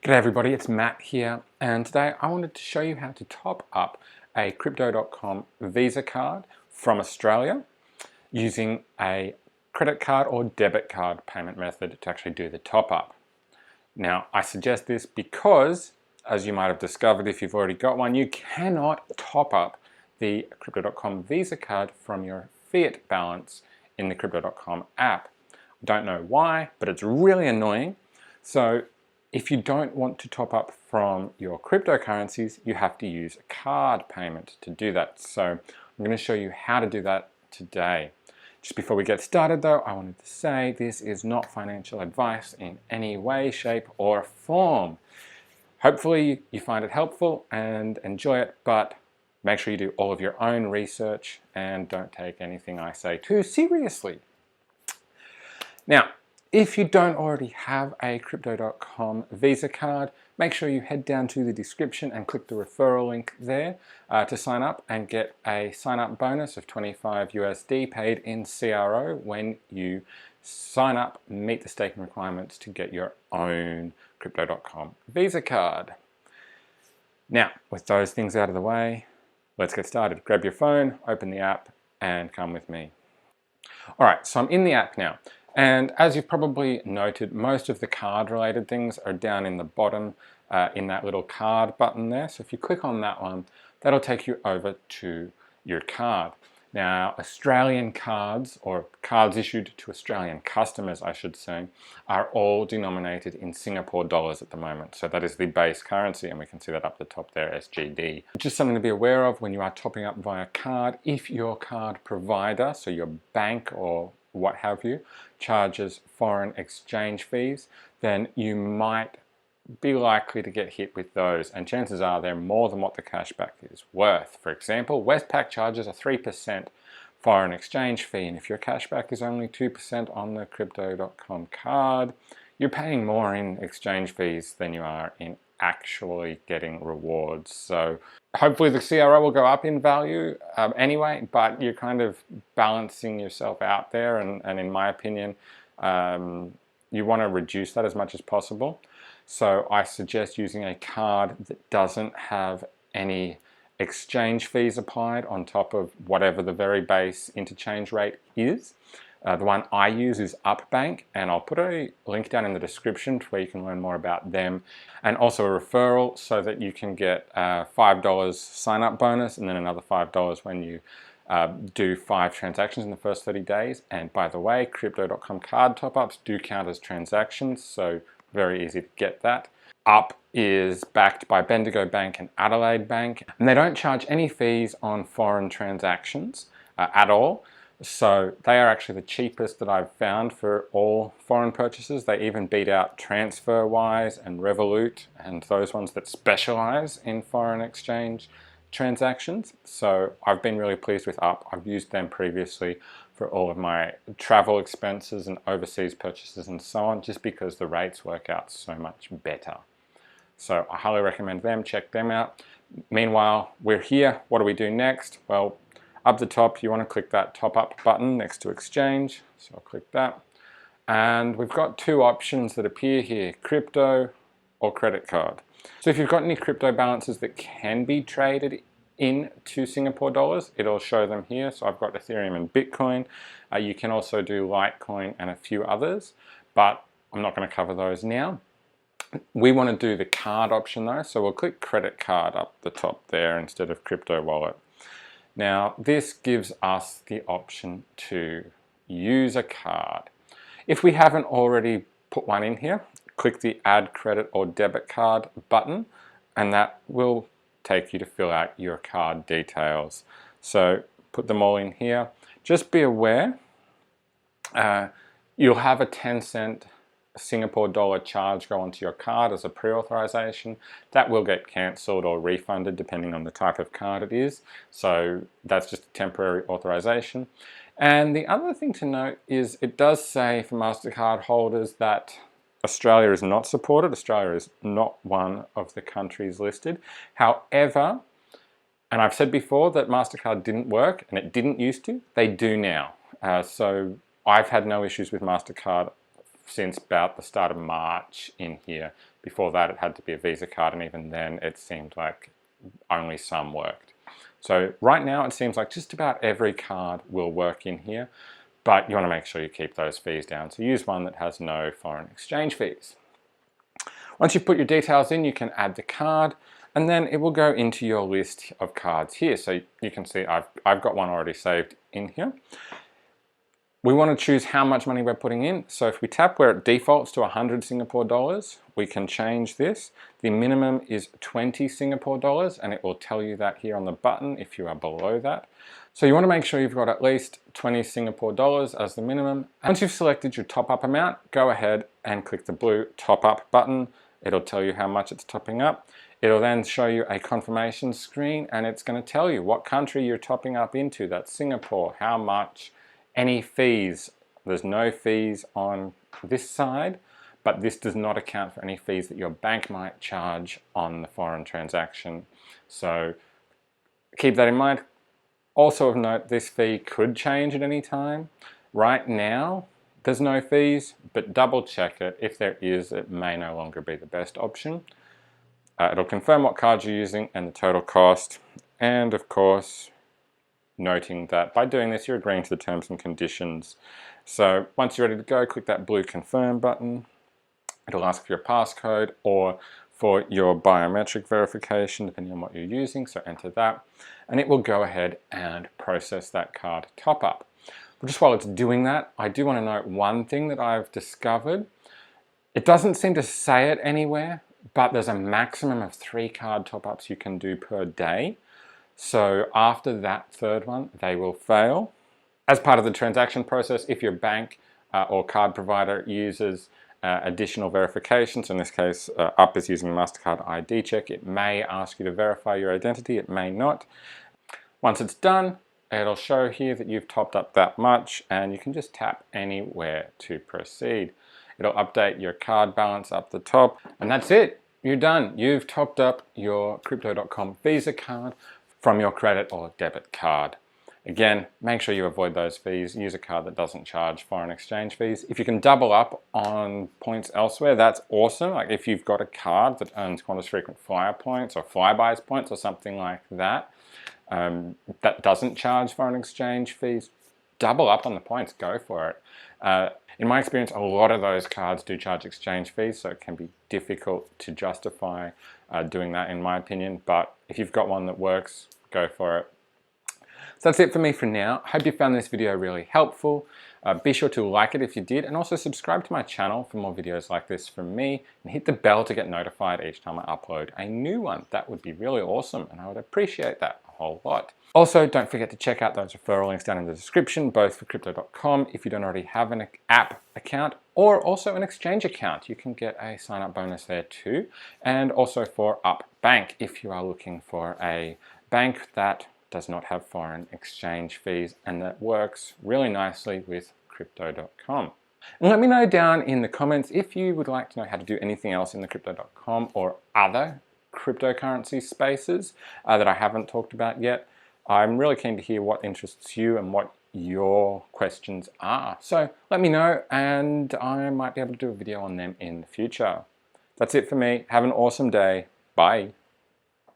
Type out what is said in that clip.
G'day everybody, it's Matt here, and today I wanted to show you how to top up a Crypto.com Visa card from Australia using a credit card or debit card payment method to actually do the top up. Now, I suggest this because, as you might have discovered if you've already got one, you cannot top up the Crypto.com Visa card from your fiat balance in the Crypto.com app. Don't know why, but it's really annoying. So if you don't want to top up from your cryptocurrencies, you have to use a card payment to do that. So I'm going to show you how to do that today. Just before we get started though, I wanted to say this is not financial advice in any way, shape or form. Hopefully you find it helpful and enjoy it, but make sure you do all of your own research and don't take anything I say too seriously. Now, if you don't already have a Crypto.com Visa card, make sure you head down to the description and click the referral link there to sign up and get a sign up bonus of 25 USD paid in CRO when you sign up, meet the staking requirements to get your own Crypto.com Visa card. Now, with those things out of the way, let's get started. Grab your phone, open the app, and come with me. All right, so I'm in the app now. And as you've probably noted, most of the card related things are down in the bottom in that little card button there. So if you click on that one, that'll take you over to your card. Now, Australian cards, or cards issued to Australian customers, I should say, are all denominated in Singapore dollars at the moment. So that is the base currency, and we can see that up the top there, SGD. Just something to be aware of when you are topping up via card. If your card provider, so your bank or what have you, charges foreign exchange fees, then you might be likely to get hit with those, and chances are they're more than what the cashback is worth. For example, Westpac charges a 3% foreign exchange fee, and if your cashback is only 2% on the Crypto.com card, you're paying more in exchange fees than you are in actually getting rewards. So hopefully the CRO will go up in value anyway, but you're kind of balancing yourself out there, and in my opinion, you want to reduce that as much as possible. So I suggest using a card that doesn't have any exchange fees applied on top of whatever the very base interchange rate is. The one I use is UpBank, and I'll put a link down in the description where you can learn more about them, and also a referral so that you can get $5 sign up bonus and then another $5 when you do 5 transactions in the first 30 days. And by the way, Crypto.com card top-ups do count as transactions, so very easy to get that. Up is backed by Bendigo Bank and Adelaide Bank, and they don't charge any fees on foreign transactions at all. So they are actually the cheapest that I've found for all foreign purchases. They even beat out TransferWise and Revolut and those ones that specialize in foreign exchange transactions. So I've been really pleased with Up. I've used them previously for all of my travel expenses and overseas purchases and so on, just because the rates work out so much better. So I highly recommend them. Check them out. Meanwhile, we're here. What do we do next? Well, up the top, you want to click that top up button next to exchange. So I'll click that. And we've got 2 options that appear here, crypto or credit card. So if you've got any crypto balances that can be traded into Singapore dollars, it'll show them here. So I've got Ethereum and Bitcoin. You can also do Litecoin and a few others, but I'm not going to cover those now. We want to do the card option though, so we'll click credit card up the top there instead of crypto wallet. Now, this gives us the option to use a card. If we haven't already put one in here, click the Add Credit or Debit Card button, and that will take you to fill out your card details. So put them all in here. Just be aware, you'll have a 10-cent Singapore dollar charge go onto your card as a pre-authorization. That will get cancelled or refunded depending on the type of card it is. So that's just a temporary authorization. And the other thing to note is it does say for MasterCard holders that Australia is not supported. Australia is not one of the countries listed. However, and I've said before that MasterCard didn't work, and it didn't used to, they do now. So I've had no issues with MasterCard since about the start of March in here Before that, it had to be a Visa card, and even then it seemed like only some worked. So right now it seems like just about every card will work in here, but you want to make sure you keep those fees down. So use one that has no foreign exchange fees. Once you've put your details in, you can add the card, and then it will go into your list of cards here. So you can see I've got one already saved in here. We want to choose how much money we're putting in. So if we tap where it defaults to 100 Singapore dollars, we can change this. The minimum is 20 Singapore dollars, and it will tell you that here on the button if you are below that. So you want to make sure you've got at least 20 Singapore dollars as the minimum. Once you've selected your top up amount, go ahead and click the blue top up button. It'll tell you how much it's topping up. It'll then show you a confirmation screen, and it's going to tell you what country you're topping up into. That's Singapore, how much, any fees. There's no fees on this side, but this does not account for any fees that your bank might charge on the foreign transaction. So keep that in mind. Also of note, this fee could change at any time. Right now, there's no fees, but double check it. If there is, it may no longer be the best option. It'll confirm what card you're using and the total cost. And of course, noting that by doing this, you're agreeing to the terms and conditions. So once you're ready to go, click that blue confirm button. It'll ask for your passcode or for your biometric verification, depending on what you're using, so enter that. And it will go ahead and process that card top up. But just while it's doing that, I do want to note one thing that I've discovered. It doesn't seem to say it anywhere, but there's a maximum of 3 card top-ups you can do per day. So after that third one, they will fail. As part of the transaction process, if your bank or card provider uses additional verifications, in this case Up is using MasterCard ID check, it may ask you to verify your identity, it may not. Once it's done, it'll show here that you've topped up that much, and you can just tap anywhere to proceed. It'll update your card balance up the top, and that's it. You're done. You've topped up your Crypto.com Visa card from your credit or debit card. Again, make sure you avoid those fees. Use a card that doesn't charge foreign exchange fees. If you can double up on points elsewhere, that's awesome. Like if you've got a card that earns Qantas frequent flyer points or Flybuys points or something like that, that doesn't charge foreign exchange fees, double up on the points, go for it. In my experience, a lot of those cards do charge exchange fees, so it can be difficult to justify doing that in my opinion, but if you've got one that works, go for it. So that's it for me for now. I hope you found this video really helpful. Be sure to like it if you did, and also subscribe to my channel for more videos like this from me, and hit the bell to get notified each time I upload a new one. That would be really awesome, and I would appreciate that a whole lot. Also, don't forget to check out those referral links down in the description, both for Crypto.com if you don't already have an app account, or also an exchange account. You can get a sign-up bonus there too, and also for Up Bank if you are looking for a bank that does not have foreign exchange fees and that works really nicely with Crypto.com. And let me know down in the comments if you would like to know how to do anything else in the Crypto.com or other cryptocurrency spaces that I haven't talked about yet. I'm really keen to hear what interests you and what your questions are. So let me know, and I might be able to do a video on them in the future. That's it for me. Have an awesome day. Bye.